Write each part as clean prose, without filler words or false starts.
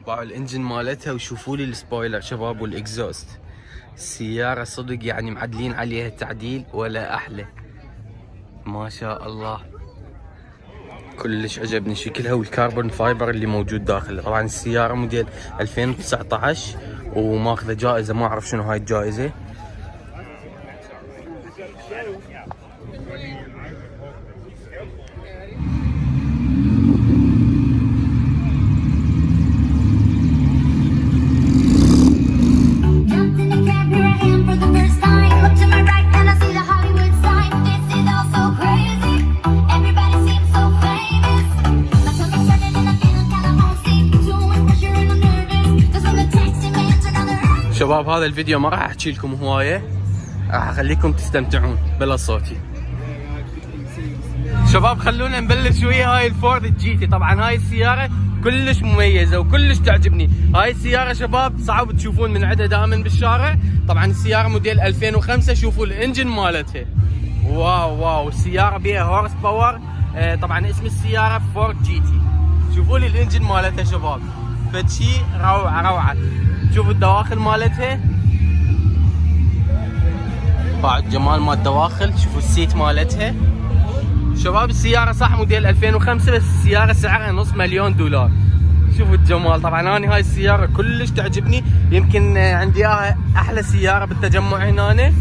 باعوا الانجن مالتها وشوفوا لي السبويلر شباب والاكزوست. السيارة صدق يعني معدلين عليها تعديل ولا احلى، ما شاء الله. كلش عجبني شكلها والكربون فايبر اللي موجود داخلها. طبعا السيارة موديل 2019 وماخذة جائزة، ما اعرف شنو هاي الجائزة. شباب هذا الفيديو ما راح احكي لكم هوايه، راح اخليكم تستمتعون بلا صوتي. شباب خلونا نبلش ويا هاي الفورد جي تي. طبعا هاي السياره كلش مميزه وكلش تعجبني. هاي السياره شباب صعب تشوفون من عندها دائما بالشارع. طبعا السياره موديل 2005. شوفوا الانجن مالتها، واو واو. السياره بيها هورس باور. طبعا اسم السياره فورد جي تي. شوفوا لي الانجن مالتها شباب، فشي روعه روعه. شوفوا الدواخل مالتها، بعد جمال مال الدواخل. شوفوا السيت مالتها شباب. السيارة صح موديل 2005 بس السيارة سعرها $500,000. شوفوا الجمال. طبعا انا هاي السيارة كلش تعجبني، يمكن عندي اياها احلى سيارة بالتجمع هنا.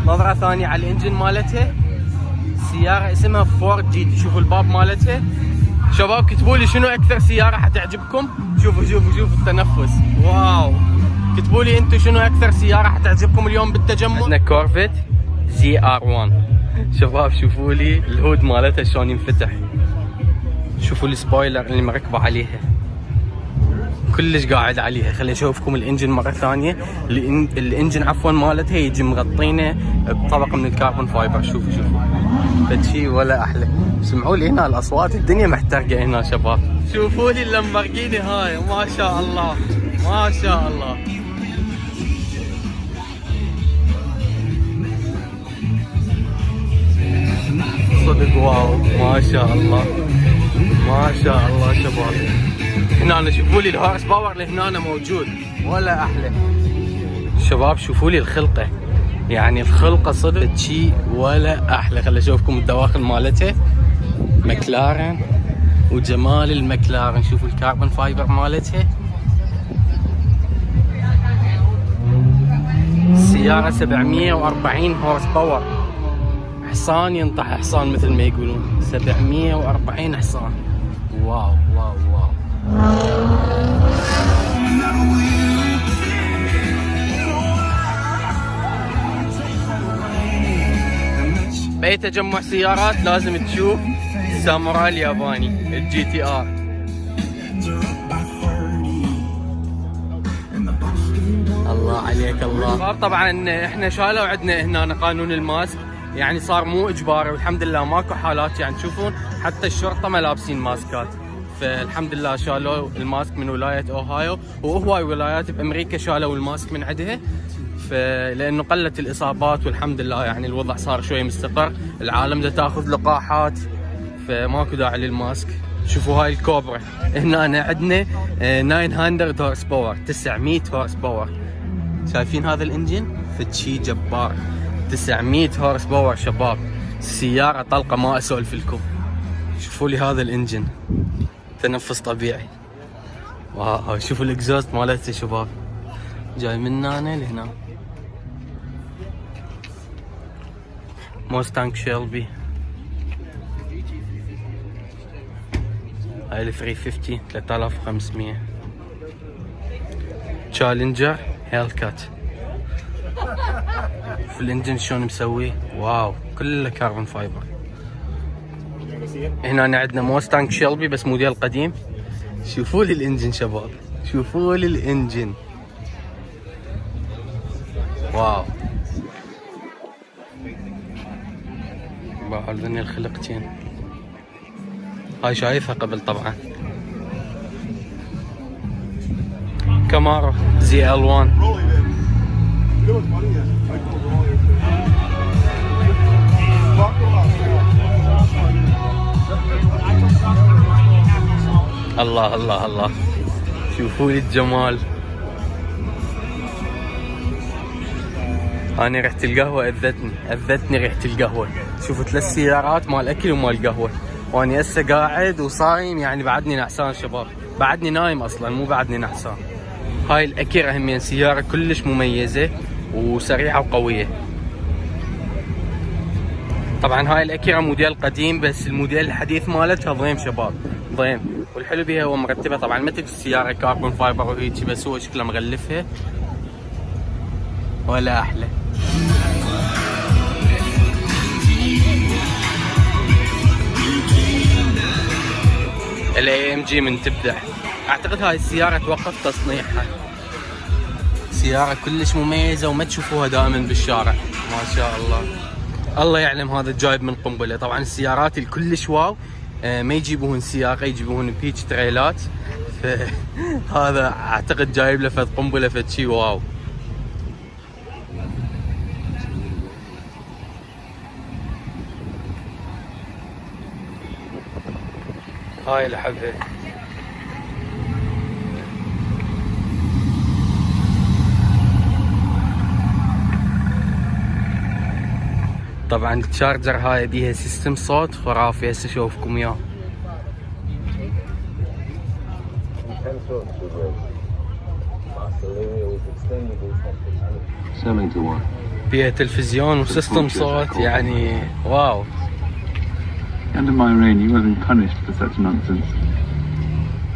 نظرة ثانية على الانجن مالتها. السيارة اسمها فورد جي تي. شوفوا الباب مالتها شباب. كتبوا لي شنو اكثر سيارة حتعجبكم. شوفوا شوفوا شوفوا التنفس، واو. كتبوا لي انتم شنو اكثر سيارة حتعجبكم اليوم بالتجمع. عندنا كورفت ZR1 شباب. شوفوا لي الهود مالتها شلون ينفتح. شوفوا السبويلر اللي مركبة عليها، كلش قاعد عليها. خليني اشوفكم الانجن مرة ثانية. الانجن عفوا مالتها يجي مغطينه بطبقة من الكربون فايبر. شوفوا شوفوا فشي ولا احلى. سمعوا لي هنا الاصوات، الدنيا محترقة هنا شباب. شوفوا لي اللامبورجيني هاي، ما شاء الله ما شاء الله. صدق واو، ما شاء الله ما شاء الله شباب. هنا شوفوا لي الهورس باور اللي هنا موجود ولا احلى شباب. شوفوا لي الخلقه، يعني الخلقه صدق شيء ولا احلى. خليني اشوفكم الدواخل مالتها. مكلارن وجمال المكلارن. شوفوا الكربون فايبر مالتها. السياره 740 هورس باور. حصان ينطح حصان مثل ما يقولون. 740 حصان. واو واو واو. باي تجمع سيارات لازم تشوف ساموراي الياباني الجي تي ار. الله عليك الله. طبعا احنا شالوا عندنا هنا قانون الماسك، يعني صار مو اجباري والحمد لله ماكو حالات. يعني تشوفون حتى الشرطه ما لابسين ماسكات، فالحمد لله شالوا الماسك من ولايه اوهايو، وهواي ولايات بامريكا شالوا الماسك من عندها، لانه قلت الاصابات والحمد لله. يعني الوضع صار شوي مستقر، العالم دا تاخذ لقاحات، فماكو داعي للماسك. شوفوا هاي الكوبرا هنا عندنا 900 هورس باور، 900 هورس باور. شايفين هذا الانجن؟ فشي جبار. 900 هورس باور شباب. السيارة طلقة ما اسولف لكم. شوفوا لي هذا الانجن، تنفس طبيعي. واو. شوفوا الاكزوست مالته شباب، جاي من هنا لهنا. موستانج شيلبي. هاي ال 350 3500. تشالنجر هيل كات. في الانجن شلون مسوي، واو. كله كاربون فايبر. هنا عندنا موستانج شيلبي بس موديل قديم. شوفوا لي الانجن شباب، شوفوا لي الانجن، واو. باعوا الخلقتين. هاي شايفها قبل طبعا. كامارو ZL1. الله الله الله، شوفوا لي الجمال. أنا ريحة القهوة أذتني ريحة القهوة. شوفوا 3 سيارات مال أكل ومال قهوة، وأنا هسه قاعد وصايم، يعني بعدني نعسان شباب، بعدني نايم أصلا مو بعدني نعسان. هاي الأكيرا همين سيارة كلش مميزة وسريعة وقوية. طبعا هاي الأكيرا موديل قديم، بس الموديل الحديث مالتها ضيم شباب، ضيم. والحلو بيها هو مرتبة، طبعا ما تجي السيارة كاربون فايبر وهيجي، بس هو شكله مغلفها ولا أحلى. الاي ام جي من تبدع. اعتقد هاي السيارة توقف تصنيعها، سيارة كلش مميزة وما تشوفوها دائما بالشارع، ما شاء الله. الله يعلم هذا جايب من قنبلة. طبعا السيارات الكلش واو ما يجيبوهن سياقة، يجيبوهن بيتش تريلات، فهذا اعتقد جايب له فد قنبلة فد شي واو. هاي الحبة طبعا التشارجر هاي بيها سيستم صوت خرافي، هسه اشوفكم اياه. بيها تلفزيون وسيستم صوت، يعني واو. Under my reign, you weren't punished for such nonsense.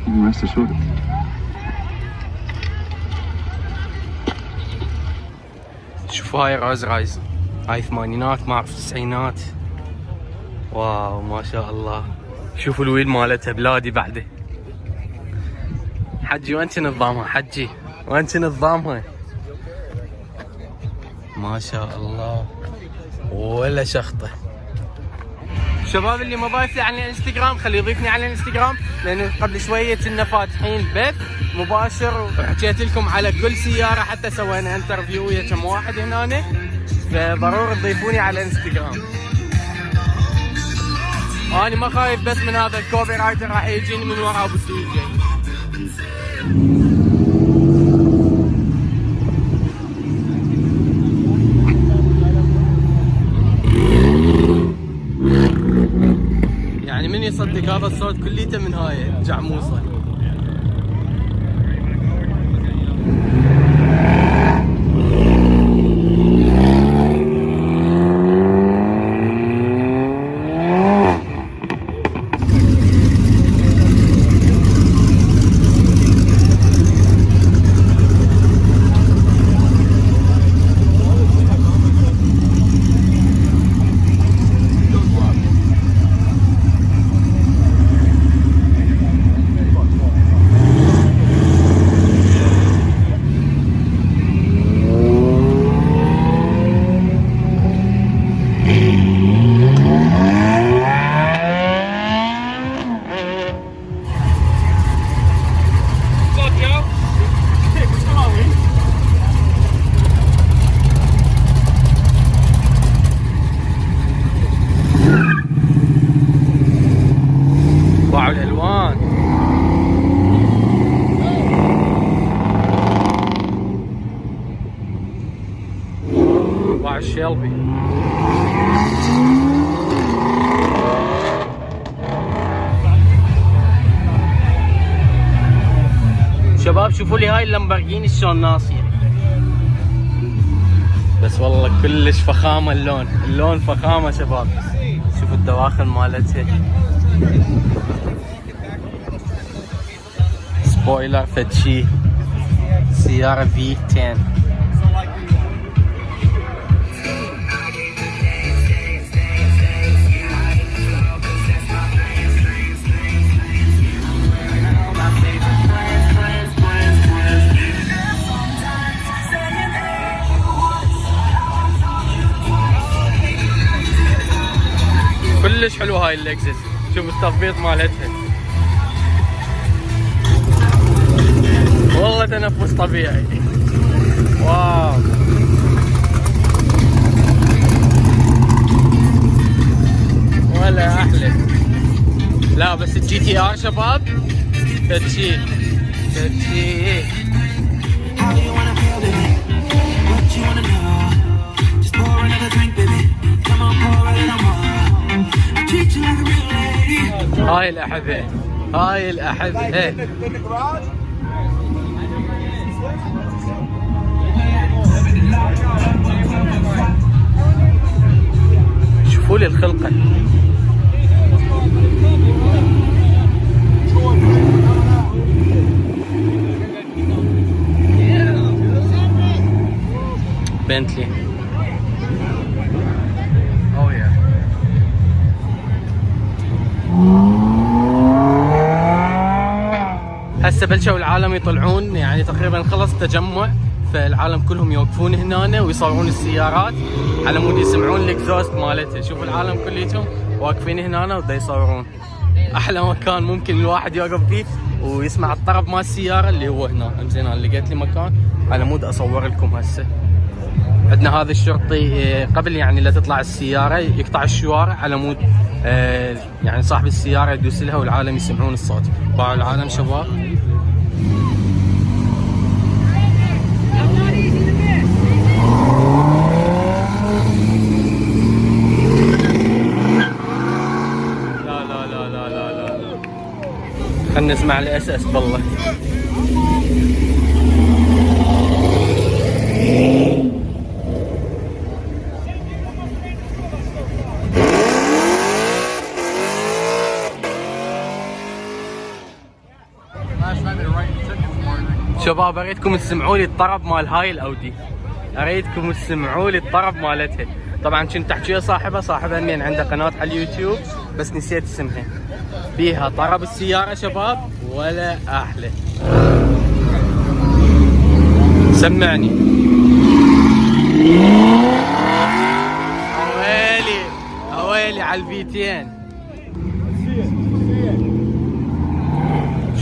You can rest assured. شوفوا هاي رايز هاي ثمانينات ما اعرف تسعينات، واو ما شاء الله. شوفوا الويل مالتها بلادي بعده. حجي وين نظامها؟ حجي وين نظامها؟ ما شاء الله ولا شخطه. الشباب اللي ما ضايفني على الانستغرام خليه يضيفني على الانستغرام، لانه قبل شويه كنا فاتحين بث مباشر وحكيت لكم على كل سياره، حتى سوينا انترفيو ويا كم واحد هنا، فضروري تضيفوني على الانستغرام. انا ما خايف بس من هذا الكوبي رايتر راح يجيني من ورا ابو الدي جي. يعني من يصدق هذا الصوت كليته من هاي الجعموصه. واو الالوان، واو الشيلبي. شباب شوفوا لي هاي اللامبورجيني شلون ناصيه، بس والله كلش فخامه. اللون فخامه شباب. شوفوا الدواخل مالتها، سبويلر فد شي، سيارة V10. كلش حلو هاي اللكزس، شوفوا التثبيط مالتها، والله تنفس طبيعي. واو ولا احلى. لا بس الجي تي ار شباب تتشي. How you wanna feel, baby? What you wanna know? Just pour another drink, baby. Come on, pour a little more. I treat you like a real lady. هاي الأحبة، هاي الأحبة. شوفوا لي الخلقة. بنتلي. اوه يا هسه بلشوا العالم يطلعون، يعني تقريبا خلص تجمع، فالعالم كلهم يوقفون هنا ويصورون السيارات على مود يسمعون الاكزوست مالتها. شوفوا العالم كليتهم واقفين هنا ودا يصورون. احلى مكان ممكن الواحد يوقف فيه ويسمع الطرب مال السياره اللي هو هنا. زين انا لقيت لي مكان على مود اصور لكم هسه. عندنا هذا الشرطي قبل يعني لا تطلع السياره يقطع الشوارع على مود يعني صاحب السياره يدوس لها والعالم يسمعون الصوت. باعوا العالم شباب. لا لا لا لا لا لا خلنا نسمع الاس اس بالله. شباب اريدكم تسمعوا لي الطرب مال هاي الاودي، اريدكم تسمعوا لي الطرب مالتها. طبعا كنت احكي صاحبها من عنده قناه على اليوتيوب بس نسيت اسمها. فيها طرب السياره شباب ولا احلى. سمعني. اويلي على الفيتين.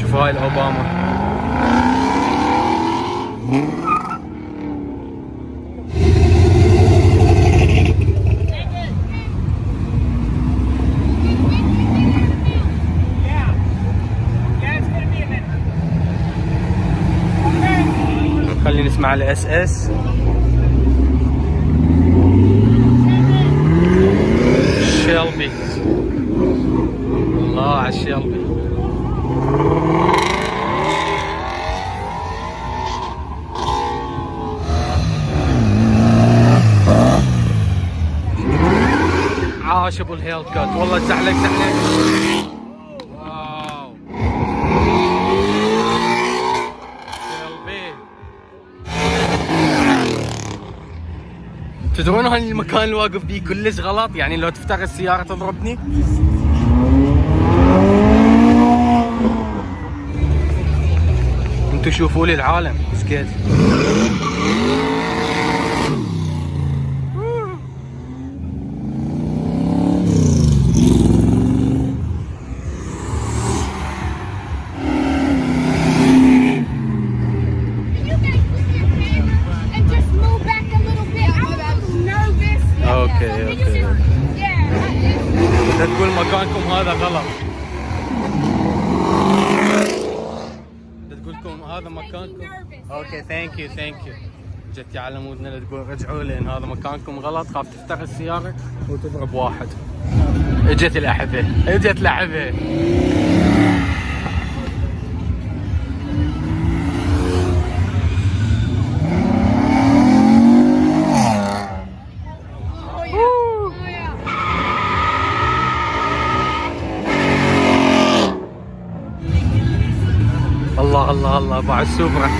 شوفوا هاي الاوباما. خلينا نسمع الاس اس. شيلبي. الله على الشيلبي. عاش ابو الهيل كات والله. زحلق واو. شيلبي. تدرون هاي المكان اللي واقف بيه كلش غلط، يعني لو تفتح السيارة تضربني. انتو شوفوا لي العالم سكيت. اوكي لا تقول مكانكم هذا غلط. لا تقول لكم هذا مكانكم. اوكي ثانك يو جتي على مودنا لا تقول رجعوا لان هذا مكانكم غلط. خاف تفتح السياره وتضرب واحد. اجت الاحبه. الله باع السوبرا.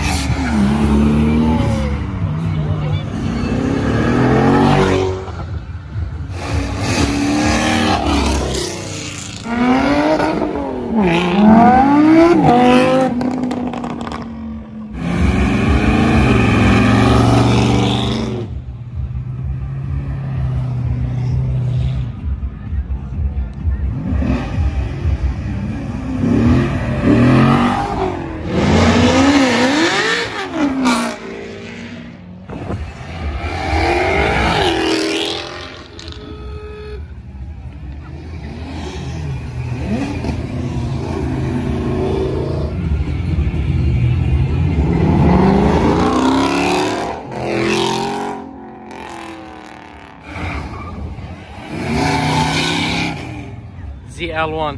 ZL1.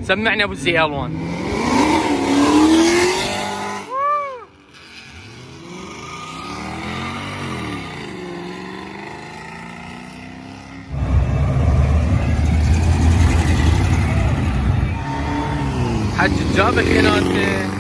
سمعني ابو ZL1. حج جابك هنا انت.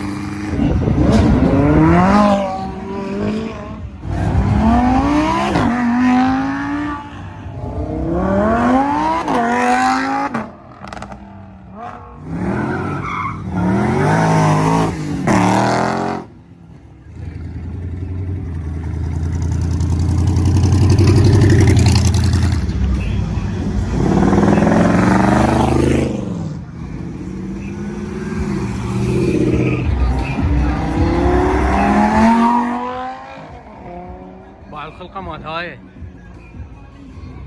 باع الخلقة مال هاي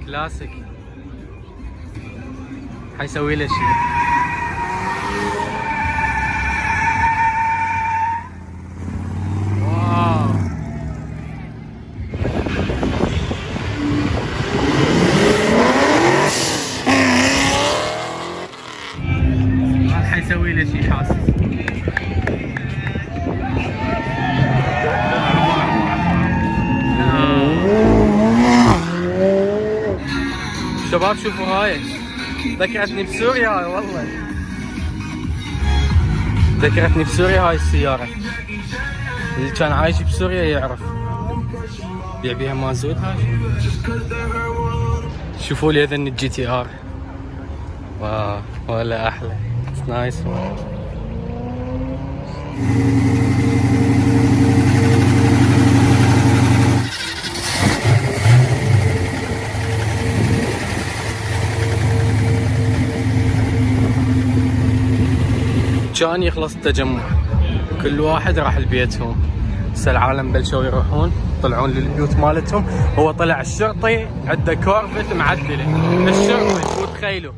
كلاسيك. حيسوي له شيء. واو ما حيسوي له شيء حاسس. شباب شوفوا هاي ذكرتني بسوريا هاي والله. ذكرتني بسوريا هاي السيارة. اللي كان عايش بسوريا يعرف. بيع بيها مازوت هاي. شوفوا لي اذن الجي تي ار. واو ولا احلى. نايس. كان يخلص التجمع كل واحد راح لبيتهم. هسه العالم بلشوا يروحون يطلعون للبيوت مالتهم. هو طلع الشرطي عنده كورفت معدله. الشرطي مو تخيلوا